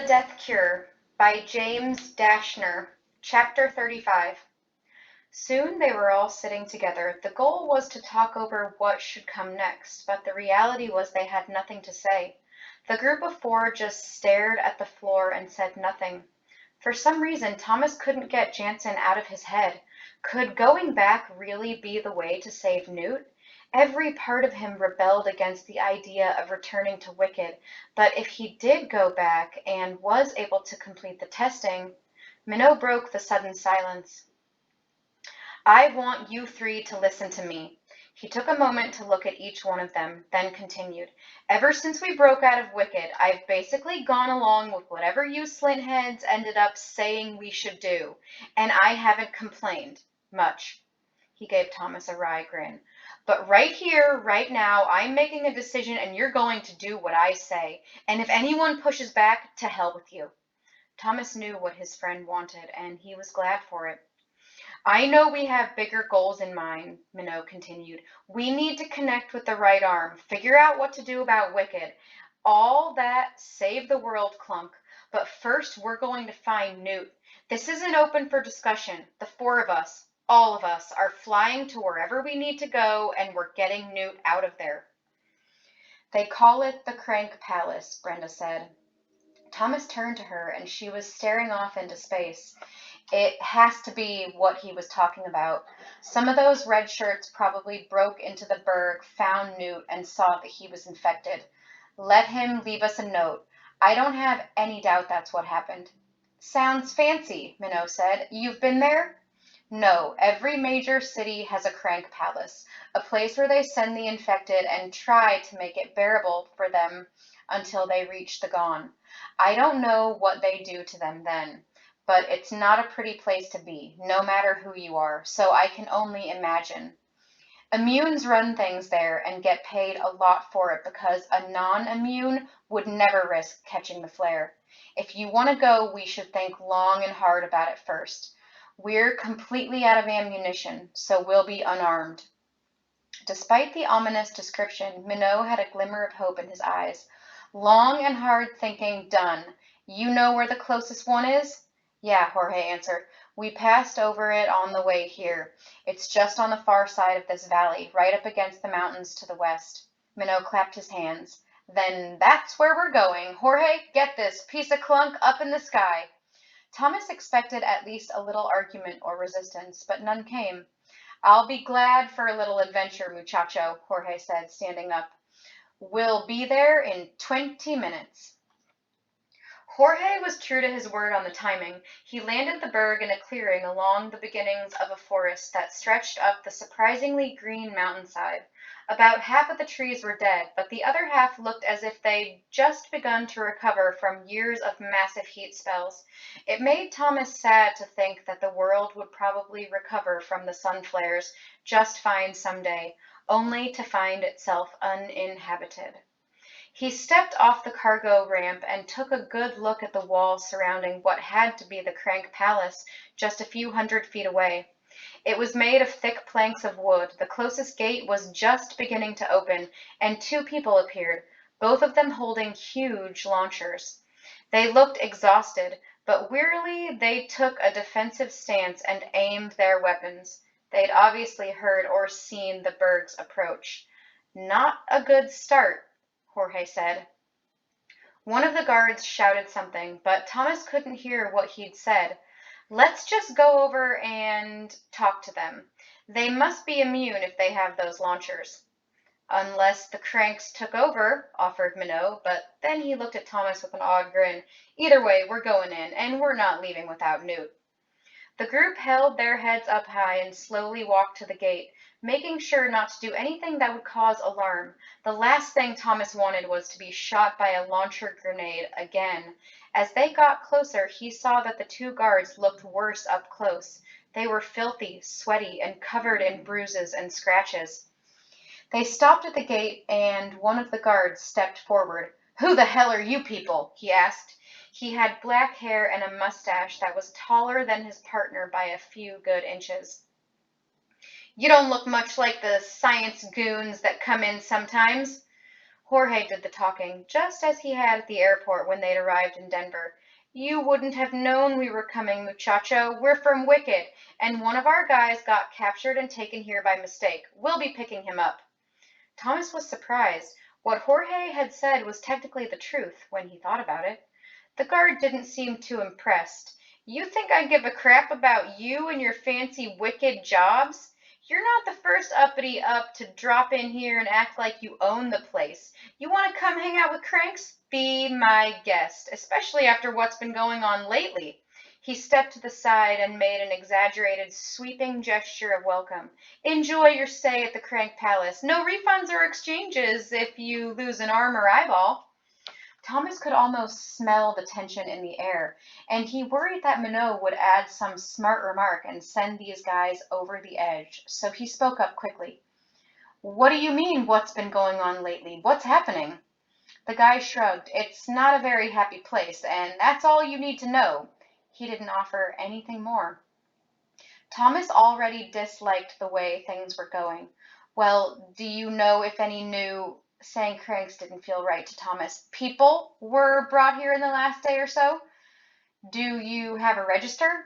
The Death Cure by James Dashner, Chapter 35. Soon they were all sitting together. The goal was to talk over what should come next, but the reality was they had nothing to say. The group of four just stared at the floor and said nothing. For some reason, Thomas couldn't get Jansen out of his head. Could going back really be the way to save Newt? Every part of him rebelled against the idea of returning to Wicked, but if he did go back and was able to complete the testing, Minot broke the sudden silence. I want you three to listen to me. He took a moment to look at each one of them, then continued. Ever since we broke out of Wicked, I've basically gone along with whatever you slintheads ended up saying we should do, and I haven't complained much. He gave Thomas a wry grin. But right here, right now, I'm making a decision and you're going to do what I say. And if anyone pushes back, to hell with you. Thomas knew what his friend wanted, and he was glad for it. I know we have bigger goals in mind, Minot continued. We need to connect with the right arm, figure out what to do about Wicked. All that save the world clunk. But first, we're going to find Newt. This isn't open for discussion. The four of us, all of us, are flying to wherever we need to go, and we're getting Newt out of there. They call it the Crank Palace, Brenda said. Thomas turned to her, and she was staring off into space. It has to be what he was talking about. Some of those red shirts probably broke into the Berg, found Newt, and saw that he was infected. Let him leave us a note. I don't have any doubt that's what happened. Sounds fancy, Minot said. You've been there? No, every major city has a Crank Palace, a place where they send the infected and try to make it bearable for them until they reach the gone. I don't know what they do to them then, but it's not a pretty place to be, no matter who you are, so I can only imagine. Immunes run things there and get paid a lot for it because a non-immune would never risk catching the flare. If you want to go, we should think long and hard about it first. We're completely out of ammunition, so we'll be unarmed. Despite the ominous description, Minot had a glimmer of hope in his eyes. Long and hard thinking done. You know where the closest one is? Yeah, Jorge answered. We passed over it on the way here. It's just on the far side of this valley, right up against the mountains to the west. Minot clapped his hands. Then that's where we're going. Jorge, get this piece of clunk up in the sky. Thomas expected at least a little argument or resistance, but none came. I'll be glad for a little adventure, muchacho, Jorge said, standing up. We'll be there in 20 minutes. Jorge was true to his word on the timing. He landed the Berg in a clearing along the beginnings of a forest that stretched up the surprisingly green mountainside. About half of the trees were dead, but the other half looked as if they'd just begun to recover from years of massive heat spells. It made Thomas sad to think that the world would probably recover from the sun flares just fine someday, only to find itself uninhabited. He stepped off the cargo ramp and took a good look at the walls surrounding what had to be the Crank Palace just a few hundred feet away. It was made of thick planks of wood. The closest gate was just beginning to open, and two people appeared, both of them holding huge launchers. They looked exhausted, but wearily they took a defensive stance and aimed their weapons. They'd obviously heard or seen the Berg's approach. Not a good start, Jorge said. One of the guards shouted something, but Thomas couldn't hear what he'd said. Let's just go over and talk to them. They must be immune if they have those launchers. Unless the cranks took over, offered Minot, but then he looked at Thomas with an odd grin. Either way, we're going in, and we're not leaving without Newt. The group held their heads up high and slowly walked to the gate, making sure not to do anything that would cause alarm. The last thing Thomas wanted was to be shot by a launcher grenade again. As they got closer, he saw that the two guards looked worse up close. They were filthy, sweaty, and covered in bruises and scratches. They stopped at the gate, and one of the guards stepped forward. Who the hell are you people? He asked. He had black hair and a mustache that was taller than his partner by a few good inches. You don't look much like the science goons that come in sometimes. Jorge did the talking, just as he had at the airport when they'd arrived in Denver. You wouldn't have known we were coming, muchacho. We're from Wicked, and one of our guys got captured and taken here by mistake. We'll be picking him up. Thomas was surprised. What Jorge had said was technically the truth, when he thought about it. The guard didn't seem too impressed. You think I give a crap about you and your fancy wicked jobs? You're not the first uppity up to drop in here and act like you own the place. You want to come hang out with cranks? Be my guest, especially after what's been going on lately. He stepped to the side and made an exaggerated, sweeping gesture of welcome. Enjoy your stay at the Crank Palace. No refunds or exchanges if you lose an arm or eyeball. Thomas could almost smell the tension in the air, and he worried that Minot would add some smart remark and send these guys over the edge, so he spoke up quickly. What do you mean, what's been going on lately? What's happening? The guy shrugged. It's not a very happy place, and that's all you need to know. He didn't offer anything more. Thomas already disliked the way things were going. Well, do you know if any new saying cranks didn't feel right to Thomas. People were brought here in the last day or so? Do you have a register?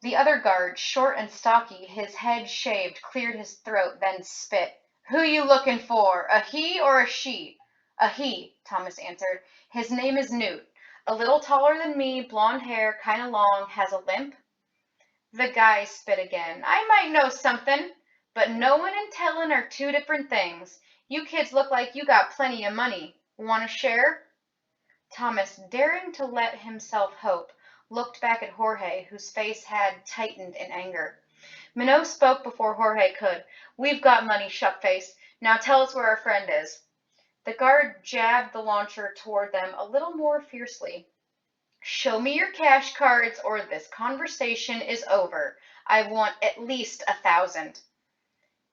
The other guard, short and stocky, his head shaved, cleared his throat, then spit. Who you looking for? A he or a she? A he, Thomas answered. His name is Newt. A little taller than me, blonde hair, kinda long, has a limp. The guy spit again. I might know something, but knowing and telling are two different things. You kids look like you got plenty of money. Want to share? Thomas, daring to let himself hope, looked back at Jorge, whose face had tightened in anger. Minot spoke before Jorge could. We've got money, shuckface. Now tell us where our friend is. The guard jabbed the launcher toward them a little more fiercely. Show me your cash cards or this conversation is over. I want at least 1,000.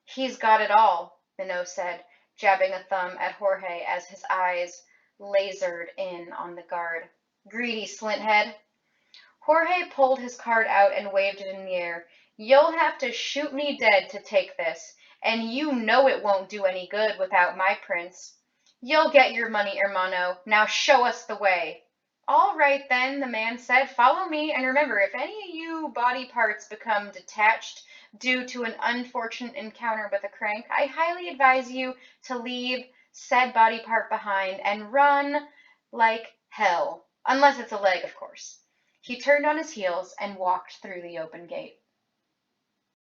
He's got it all, Minot said, jabbing a thumb at Jorge as his eyes lasered in on the guard. Greedy slinthead. Jorge pulled his card out and waved it in the air. You'll have to shoot me dead to take this, and you know it won't do any good without my prince. You'll get your money, hermano. Now show us the way. All right, then, the man said. Follow me, and remember, if any of you body parts become detached due to an unfortunate encounter with a crank, I highly advise you to leave said body part behind and run like hell. Unless it's a leg, of course. He turned on his heels and walked through the open gate.